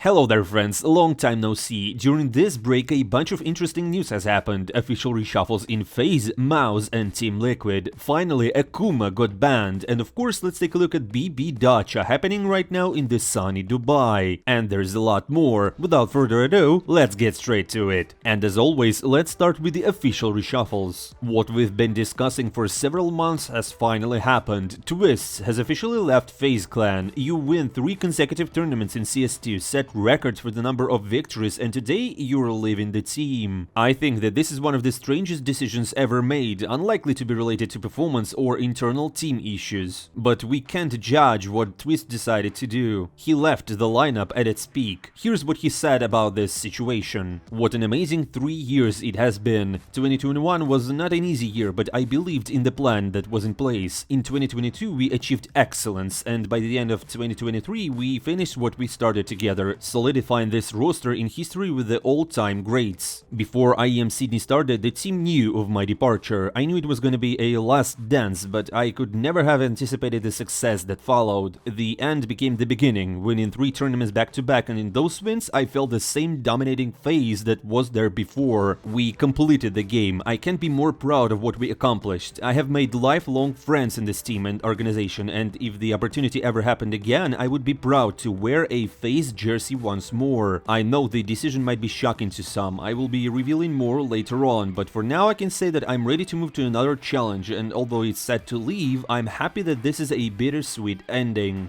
Hello there friends, long time no see. During this break a bunch of interesting news has happened. Official reshuffles in Faze, Mouse and Team Liquid. Finally Akuma got banned, and of course let's take a look at BB Dacha happening right now in the sunny Dubai. And there's a lot more. Without further ado, let's get straight to it. And as always, let's start with the official reshuffles. What we've been discussing for several months has finally happened. Twistzz has officially left Faze clan. You win 3 consecutive tournaments in CS2, set records for the number of victories, and today you're leaving the team. I think that this is one of the strangest decisions ever made, unlikely to be related to performance or internal team issues. But we can't judge what Twistzz decided to do. He left the lineup at its peak. Here's what he said about this situation. What an amazing 3 years it has been. 2021 was not an easy year, but I believed in the plan that was in place. In 2022 we achieved excellence, and by the end of 2023 we finished what we started together, solidifying this roster in history with the all-time greats. Before IEM Sydney started, the team knew of my departure. I knew it was gonna be a last dance, but I could never have anticipated the success that followed. The end became the beginning, winning 3 tournaments back-to-back, and in those wins I felt the same dominating phase that was there before. We completed the game. I can't be more proud of what we accomplished. I have made lifelong friends in this team and organization, and if the opportunity ever happened again, I would be proud to wear a Faze jersey once more. I know the decision might be shocking to some. I will be revealing more later on, but for now I can say that I'm ready to move to another challenge, and although it's sad to leave, I'm happy that this is a bittersweet ending.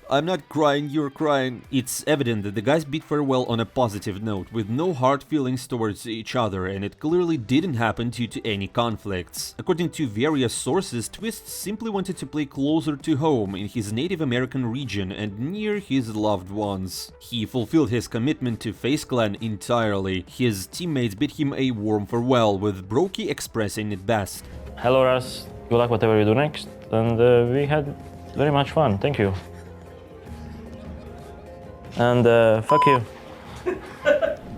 I'm not crying, you're crying. It's evident that the guys bid farewell on a positive note, with no hard feelings towards each other, and it clearly didn't happen due to any conflicts. According to various sources, Twistzz simply wanted to play closer to home in his Native American region and near his loved ones. He fulfilled his commitment to Faze clan entirely. His teammates bid him a warm farewell, with Brokey expressing it best. Hello Ras, good luck whatever you do next, and we had very much fun, thank you. And fuck you.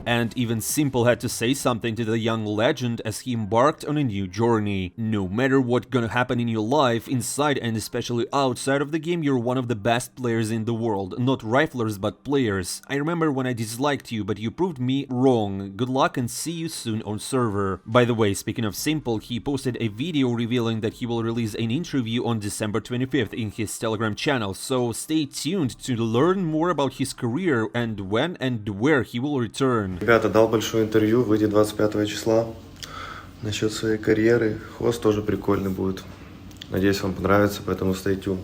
And even Simple had to say something to the young legend as he embarked on a new journey. No matter what gonna happen in your life, inside and especially outside of the game, you're one of the best players in the world. Not riflers, but players. I remember when I disliked you, but you proved me wrong. Good luck and see you soon on server. By the way, speaking of Simple, he posted a video revealing that he will release an interview on December 25th in his Telegram channel, so stay tuned to learn more about his career and when and where he will return. Ребята, дал большое интервью, выйдет 25 числа. Насчет своей карьеры, хост тоже прикольный будет. Надеюсь, вам понравится, поэтому stay tuned.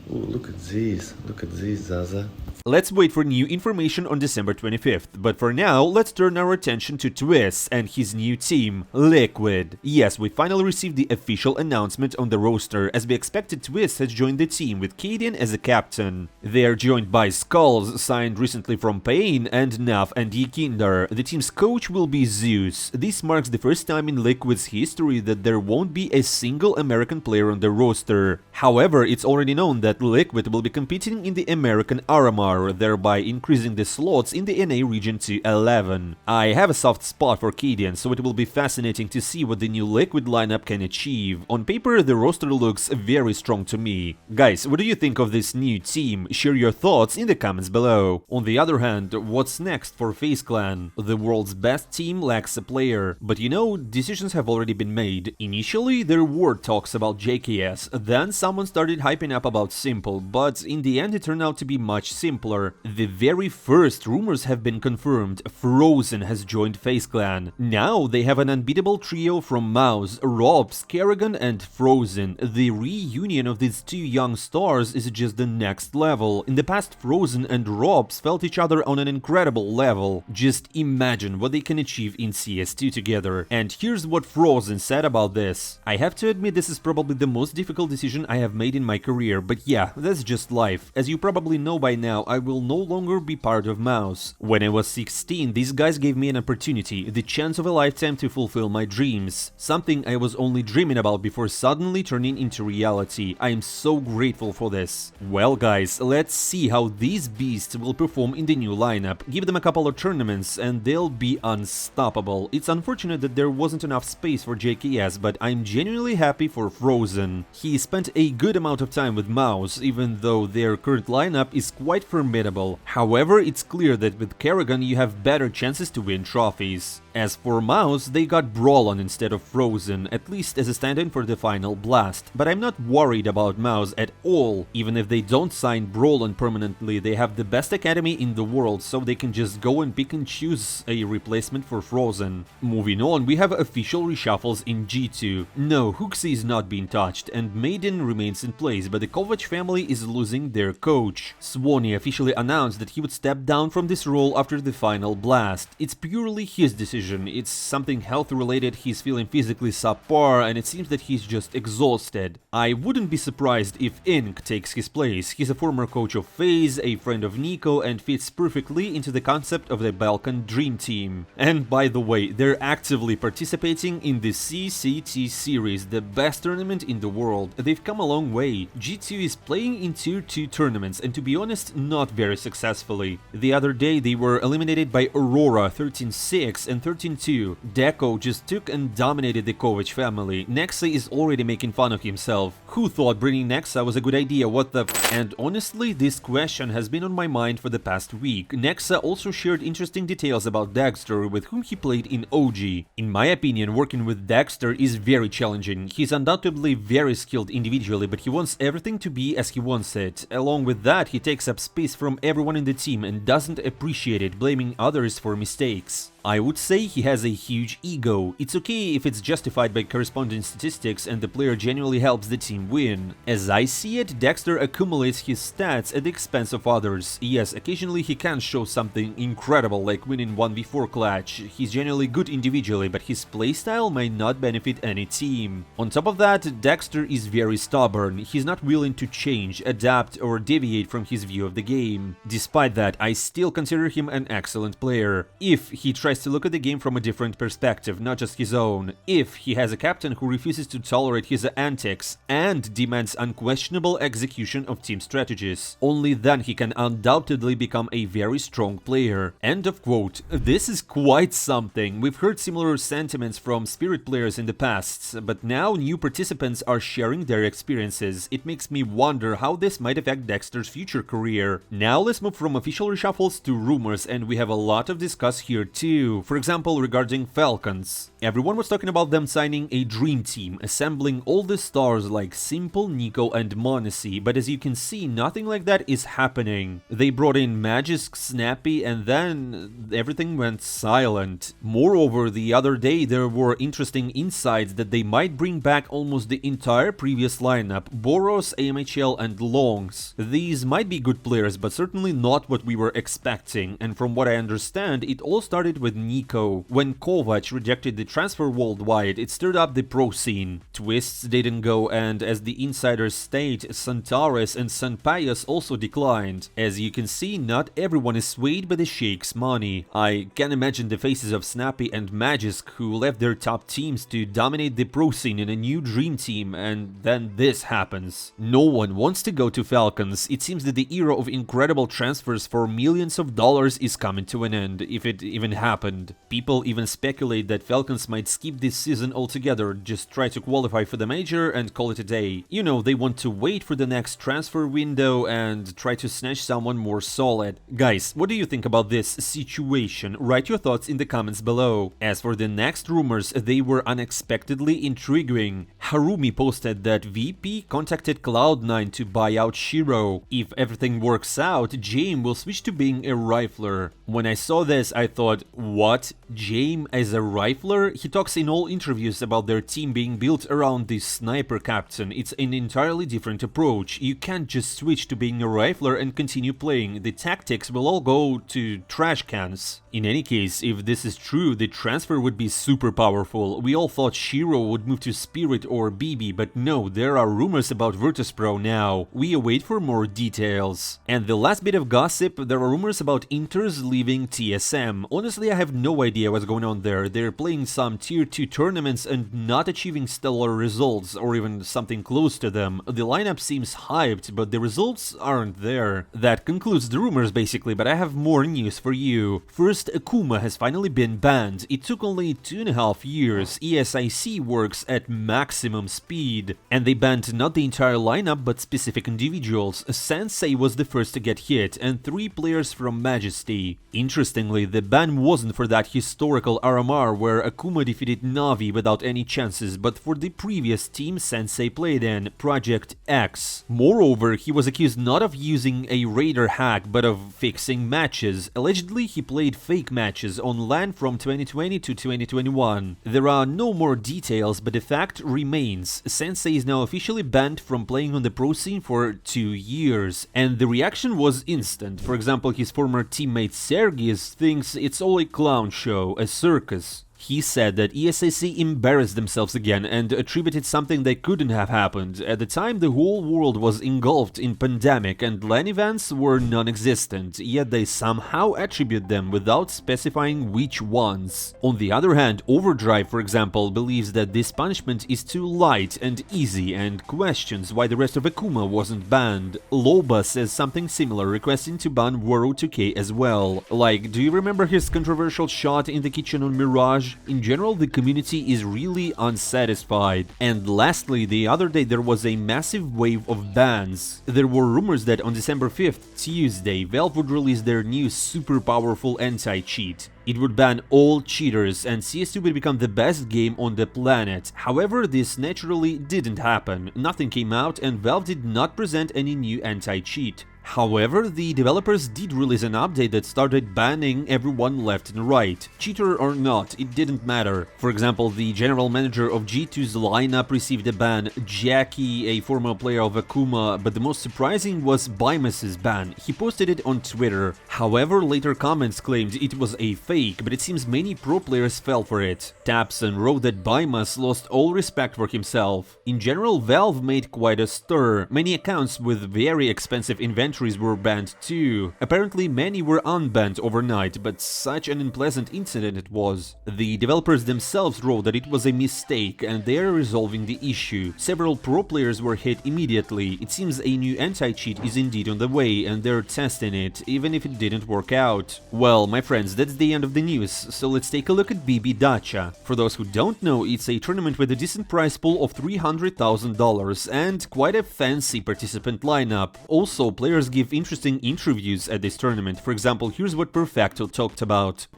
Ooh, look at this, Zaza. Let's wait for new information on December 25th, but for now, let's turn our attention to Twistzz and his new team, Liquid. Yes, we finally received the official announcement on the roster. As we expected, Twistzz has joined the team with Kadian as a captain. They are joined by Skulls, signed recently from Pain, and Naf and Yikinder. The team's coach will be Zeus. This marks the first time in Liquid's history that there won't be a single American player on the roster. However, it's already known that Liquid will be competing in the American Aramar, thereby increasing the slots in the NA region to 11. I have a soft spot for Kadian, so it will be fascinating to see what the new Liquid lineup can achieve. On paper, the roster looks very strong to me. Guys, what do you think of this new team? Share your thoughts in the comments below. On the other hand, what's next for Faze clan? The world's best team lacks a player, but you know, decisions have already been made. Initially, there were talks about JKS, then someone started hyping up about Simple, but in the end it turned out to be much simpler. The very first rumors have been confirmed. Frozen has joined Faze clan. Now they have an unbeatable trio from Mouse, Robs, Kerrigan and Frozen. The reunion of these 2 young stars is just the next level. In the past, Frozen and Robs felt each other on an incredible level. Just imagine what they can achieve in CS2 together. And here's what Frozen said about this. I have to admit this is probably the most difficult decision I have made in my career, but yeah, that's just life. As you probably know by now, I will no longer be part of Mouse. When I was 16, these guys gave me an opportunity, the chance of a lifetime to fulfill my dreams. Something I was only dreaming about before suddenly turning into reality. I am so grateful for this. Well guys, let's see how these beasts will perform in the new lineup. Give them a couple of tournaments and they'll be unstoppable. It's unfortunate that there wasn't enough space for JKS, but I'm genuinely happy for Frozen. He spent a good amount of time with Mouse, even though their current lineup is quite familiar interminable. However, it's clear that with Kerrigan you have better chances to win trophies. As for Mouse, they got Brawlon instead of Frozen, at least as a stand-in for the final blast. But I'm not worried about Mouse at all. Even if they don't sign Brawlon permanently, they have the best academy in the world, so they can just go and pick and choose a replacement for Frozen. Moving on, we have official reshuffles in G2. No, Hooksy is not being touched, and Maiden remains in place, but the Kovac family is losing their coach. Swanee officially announced that he would step down from this role after the final blast. It's purely his decision. It's something health related, he's feeling physically subpar, and it seems that he's just exhausted. I wouldn't be surprised if Ink takes his place. He's a former coach of Faze, a friend of Nico, and fits perfectly into the concept of the Balkan Dream Team. And by the way, they're actively participating in the CCT series, the best tournament in the world. They've come a long way. G2 is playing in Tier 2 tournaments, and to be honest, not very successfully. The other day they were eliminated by Aurora 13-6 and 13-2. Deco just took and dominated the Kovac family. Nexa is already making fun of himself. Who thought bringing Nexa was a good idea? What the And honestly, this question has been on my mind for the past week. Nexa also shared interesting details about Dexter, with whom he played in OG. In my opinion, working with Dexter is very challenging. He's undoubtedly very skilled individually, but he wants everything to be as he wants it. Along with that, he takes up space from everyone in the team and doesn't appreciate it, blaming others for mistakes. I would say he has a huge ego. It's okay if it's justified by corresponding statistics and the player genuinely helps the team win. As I see it, Dexter accumulates his stats at the expense of others. Yes, occasionally he can show something incredible like winning 1v4 clutch. He's genuinely good individually, but his playstyle might not benefit any team. On top of that, Dexter is very stubborn. He's not willing to change, adapt, or deviate from his view of the game. Despite that, I still consider him an excellent player. If he tries to look at the game from a different perspective, not just his own. If he has a captain who refuses to tolerate his antics and demands unquestionable execution of team strategies, only then he can undoubtedly become a very strong player. End of quote. This is quite something. We've heard similar sentiments from Spirit players in the past, but now new participants are sharing their experiences. It makes me wonder how this might affect Dexter's future career. Now let's move from official reshuffles to rumors, and we have a lot to discuss here too. For example, regarding Falcons. Everyone was talking about them signing a dream team, assembling all the stars like Simple, Nico and Monacy, but as you can see, nothing like that is happening. They brought in Magisk, Snappy, and then everything went silent. Moreover, the other day there were interesting insights that they might bring back almost the entire previous lineup, Boros, AMHL and Longs. These might be good players, but certainly not what we were expecting, and from what I understand, it all started with Nico. When Kovac rejected the transfer worldwide, it stirred up the pro scene. Twistzz didn't go, and as the insiders state, Santares and Sanpayas also declined. As you can see, not everyone is swayed by the Sheikh's money. I can imagine the faces of Snappy and Magisk, who left their top teams to dominate the pro scene in a new dream team, and then this happens. No one wants to go to Falcons. It seems that the era of incredible transfers for millions of dollars is coming to an end, if it even happened. People even speculate that Falcons might skip this season altogether, just try to qualify for the major and call it a day. You know, they want to wait for the next transfer window and try to snatch someone more solid. Guys, what do you think about this situation? Write your thoughts in the comments below. As for the next rumors, they were unexpectedly intriguing. Harumi posted that VP contacted Cloud9 to buy out Shiro. If everything works out, Jaime will switch to being a rifler. When I saw this, I thought, what? Jaime as a rifler? He talks in all interviews about their team being built around this sniper captain. It's an entirely different approach. You can't just switch to being a rifler and continue playing. The tactics will all go to trash cans. In any case, if this is true, the transfer would be super powerful. We all thought Shiro would move to Spirit or BB, but no, there are rumors about Virtus.pro now. We await for more details. And the last bit of gossip, there are rumors about Inters leaving TSM. Honestly, I have no idea what's going on there. They're playing some tier 2 tournaments and not achieving stellar results, or even something close to them. The lineup seems hyped, but the results aren't there. That concludes the rumors basically, but I have more news for you. First, Akuma has finally been banned. It took only 2.5 years. ESIC works at maximum speed, and they banned not the entire lineup but specific individuals. Sensei was the first to get hit, and 3 players from Majesty. Interestingly, the ban wasn't for that historical RMR where Akuma defeated Navi without any chances, but for the previous team Sensei played in, Project X. Moreover, he was accused not of using a Raider hack, but of fixing matches. Allegedly, he played fake matches on LAN from 2020 to 2021. There are no more details, but the fact remains. Sensei is now officially banned from playing on the pro scene for 2 years, and the reaction was instant. For example, his former teammate Sergis thinks it's all a clown show, a circus. He said that ESIC embarrassed themselves again and attributed something that couldn't have happened. At the time, the whole world was engulfed in pandemic and LAN events were non-existent, yet they somehow attribute them without specifying which ones. On the other hand, Overdrive, for example, believes that this punishment is too light and easy and questions why the rest of Akuma wasn't banned. Loba says something similar, requesting to ban World 2K as well. Like, do you remember his controversial shot in the kitchen on Mirage? In general, the community is really unsatisfied. And lastly, the other day there was a massive wave of bans. There were rumors that on December 5th, Tuesday, Valve would release their new super powerful anti-cheat. It would ban all cheaters and CS2 would become the best game on the planet. However, this naturally didn't happen. Nothing came out and Valve did not present any new anti-cheat. However, the developers did release an update that started banning everyone left and right. Cheater or not, it didn't matter. For example, the general manager of G2's lineup received a ban, Jackie, a former player of Akuma, but the most surprising was Bymus's ban. He posted it on Twitter. However, later comments claimed it was a fake, but it seems many pro players fell for it. Tapson wrote that Bymus lost all respect for himself. In general, Valve made quite a stir. Many accounts with very expensive inventories were banned too. Apparently many were unbanned overnight, but such an unpleasant incident it was. The developers themselves wrote that it was a mistake and they are resolving the issue. Several pro players were hit immediately. It seems a new anti-cheat is indeed on the way and they're testing it, even if it didn't work out. Well, my friends, that's the end of the news, so let's take a look at BB Dacha. For those who don't know, it's a tournament with a decent prize pool of $300,000 and quite a fancy participant lineup. Also, players give interesting interviews at this tournament. For example, here's what Perfecto talked about.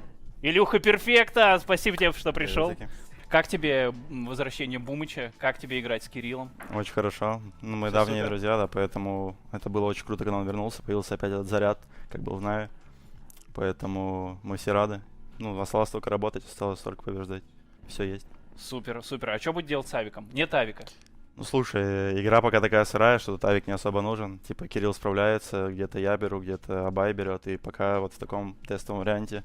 Илюха Перфекто, спасибо тебе, что пришел. Как тебе возвращение Бумыча? Как тебе играть с Кириллом? Очень хорошо. Ну, мы давние друзья, да, поэтому это было очень круто, когда он вернулся. Появился опять этот заряд, как был в Нави. Поэтому мы все рады. Ну, осталось только работать, осталось только побеждать. Все есть. Супер, супер. А что будет делать с Авиком? Нет Авика. Ну, слушай, игра пока такая сырая, что тут Авик не особо нужен. Типа, Кирилл справляется, где-то я беру, где-то Абай берет. И пока вот в таком тестовом варианте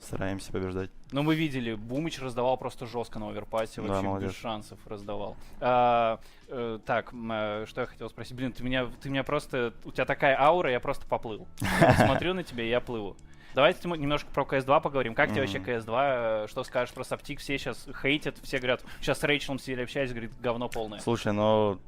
стараемся побеждать. Ну, мы видели, Бумыч раздавал просто жестко на оверпассе, да, вообще молодец. без шансов раздавал. Так, что я хотел спросить? Блин, ты меня просто... У тебя такая аура, я просто поплыл. Смотрю на тебя, и я плыву. Давайте немножко про CS2 поговорим. Как тебе вообще CS2? Что скажешь про Саптик? Все сейчас хейтят, все говорят, сейчас с Рэйчелом сидели общались, говорит, говно полное. Слушай, ну,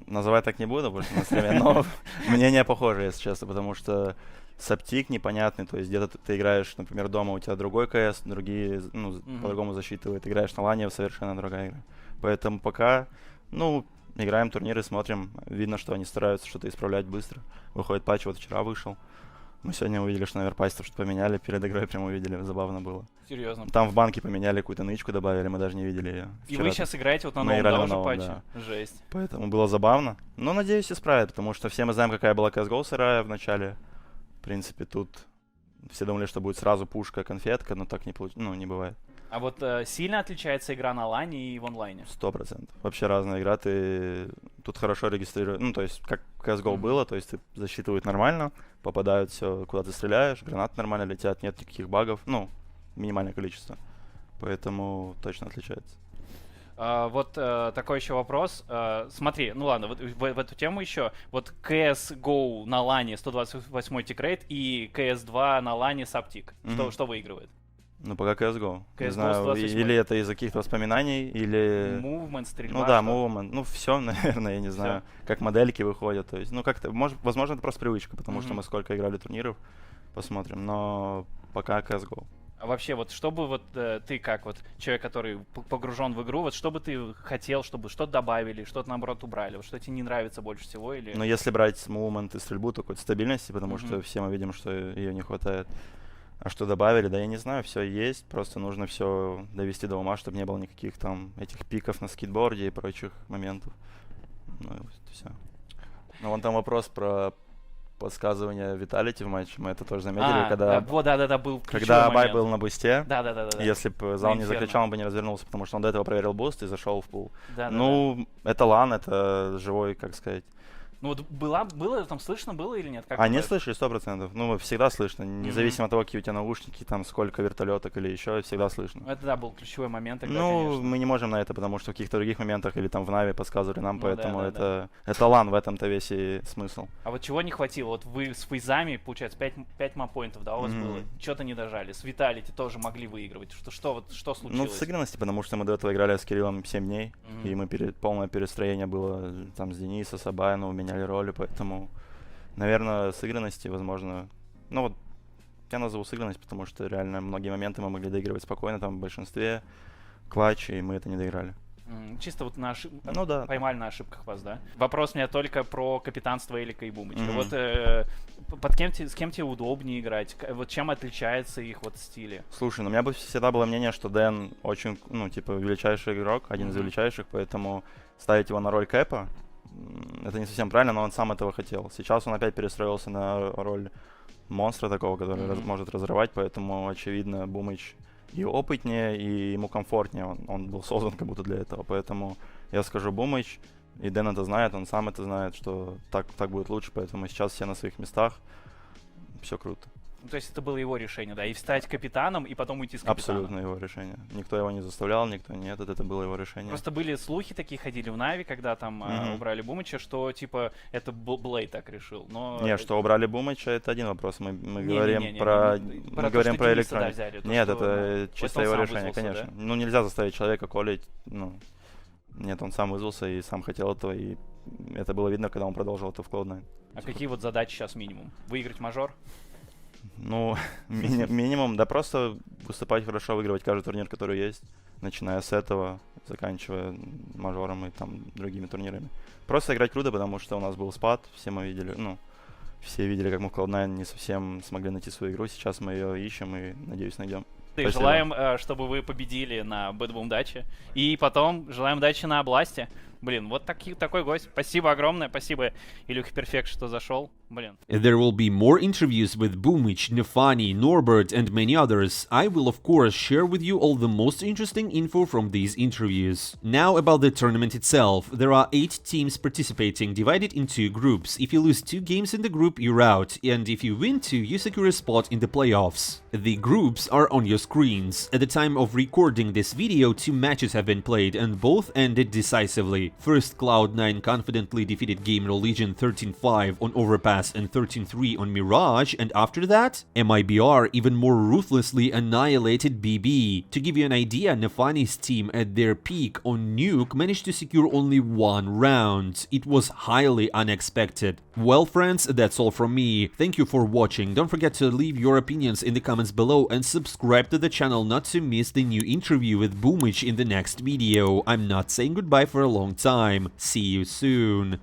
называть так не буду больше на стриме, но мнение похоже, если честно, потому что Саптик непонятный, то есть где-то ты играешь, например, дома, у тебя другой КС, другие, ну, по-другому засчитывают, играешь на лане, совершенно другая игра. Поэтому пока, ну, играем турниры, смотрим, видно, что они стараются что-то исправлять быстро. Выходит патч, вот вчера вышел. Мы сегодня увидели, что на Оверпассе что-то поменяли, перед игрой прямо увидели, забавно было. Серьезно? Там в банке поменяли какую-то нычку, добавили, мы даже не видели ее. И вы сейчас играете вот на новом, да, уже патче? Да. Жесть. Поэтому было забавно. Но, надеюсь, исправят, потому что все мы знаем, какая была CSGO сырая в начале. В принципе, тут все думали, что будет сразу пушка, конфетка, но так не получилось, ну, не бывает. А вот сильно отличается игра на лане и в онлайне? 100%. Вообще разная игра, ты тут хорошо регистрируешь, ну, то есть, как в CSGO было, то есть, ты засчитывают нормально, попадают все, куда ты стреляешь, гранаты нормально летят, нет никаких багов, ну, минимальное количество. Поэтому точно отличается. Вот такой еще вопрос. Смотри, ну ладно, вот в эту тему еще. Вот CSGO на лане 128 тикрейт и CS2 на лане Саптик. Что выигрывает? Ну, пока CSGO. Не CSGO знаю, 128. или это из-за каких-то воспоминаний, или... Мувмент, стрельба. Ну да, что? movement. Ну, все, наверное, я не знаю. Как модельки выходят. То есть, ну, как-то, возможно, это просто привычка, потому что мы сколько играли турниров. Посмотрим. Но пока CSGO. А вообще, вот чтобы вот ты как вот человек, который погружен в игру, вот что бы ты хотел, чтобы что-то добавили, что-то наоборот убрали, вот что тебе не нравится больше всего или... Но если брать movement и стрельбу, то какой-то стабильности, потому что все мы видим, что ее не хватает. А что добавили? Да я не знаю, все есть, просто нужно все довести до ума, чтобы не было никаких там этих пиков на скейтборде и прочих моментов. Ну и вот все. Ну вон там вопрос про подсказывание Виталити в матче, мы это тоже заметили, когда... Да, был Когда Бай момент. был на бусте, Да. если бы зал не Инферно. закричал, он бы не развернулся, потому что он до этого проверил буст и зашел в пул. Да. Ну, это лан, это живой, как сказать. Ну вот было там слышно было или нет? Как Они бывает? слышали 100%. Ну, всегда слышно. Независимо от того, какие у тебя наушники, там сколько вертолеток или еще, всегда слышно. Это да, был ключевой момент тогда, Ну, конечно. мы не можем на это, потому что в каких-то других моментах или там в Нави подсказывали нам, Ну поэтому да. это лан, в этом-то весь и смысл. А вот чего не хватило? Вот вы с фейзами, получается, 5 маппоинтов, да, у вас было? Что-то не дожали. С Виталити тоже могли выигрывать. Что случилось? Ну, в сыгранности, потому что мы до этого играли с Кириллом 7 дней, и мы полное перестроение было там с Дениса, с Абайну, меняли роли, поэтому, наверное, сыгранности, возможно... Ну вот, я назову сыгранность, потому что реально многие моменты мы могли доигрывать спокойно, там в большинстве клатч, и мы это не доиграли. Чисто вот Ну да. поймали на ошибках вас, да? Вопрос у меня только про капитанство Элика и Бумыча. Вот с кем тебе удобнее играть? Вот чем отличается их вот стили? Слушай, ну у меня всегда было мнение, что Дэн очень, ну, типа, величайший игрок, один из величайших, поэтому ставить его на роль Кэпа, это не совсем правильно, но он сам этого хотел. Сейчас он опять перестроился на роль монстра такого, который может разрывать, поэтому, очевидно, Бумыч и опытнее, и ему комфортнее. Он был создан как будто для этого, поэтому я скажу Бумыч, и Дэн это знает, он сам это знает, что так будет лучше, поэтому сейчас все на своих местах, все круто. Ну, то есть это было его решение, да? И стать капитаном, и потом уйти с капитаном. Абсолютно его решение. Никто его не заставлял, никто нет, это было его решение. Просто были слухи такие ходили в Нави, когда там убрали Бумыча, что типа это Блей так решил. Но... Не, что убрали Бумыча, это один вопрос. Мы говорим про электронику. Нет, это чисто его решение, конечно. Ну, нельзя заставить человека колить. Ну, нет, он сам вызвался и сам хотел этого, и это было видно, когда он продолжил это в Cloud9. А какие вот задачи сейчас минимум? Выиграть мажор? Ну, минимум, да просто выступать хорошо, выигрывать каждый турнир, который есть, начиная с этого, заканчивая мажором и там другими турнирами. Просто играть круто, потому что у нас был спад, все мы видели, ну, все видели, как мы в Cloud9 не совсем смогли найти свою игру, сейчас мы ее ищем и, надеюсь, найдем. И желаем, чтобы вы победили на Bad Boom Dacha. И потом желаем удачи на Областе. Блин, вот такой гость. Спасибо огромное. Спасибо, Илюха Перфект, что зашел. Блин. There will be more interviews with Boomich, Nefani, Norbert, and many others. I will, of course, share with you all the most interesting info from these interviews. Now about the tournament itself. There are 8 teams participating, divided into groups. If you lose 2 games in the group, you're out, and if you win 2, you secure a spot in the playoffs. The groups are on your screens. At the time of recording this video, 2 matches have been played, and both ended decisively. First, Cloud9 confidently defeated Gamer Legion 13-5 on Overpass and 13-3 on Mirage, and after that, MIBR even more ruthlessly annihilated BB. To give you an idea, Nefani's team at their peak on Nuke managed to secure only 1 round. It was highly unexpected. Well friends, that's all from me. Thank you for watching. Don't forget to leave your opinions in the comments below and subscribe to the channel not to miss the new interview with Boomich in the next video. I'm not saying goodbye for a long time. See you soon.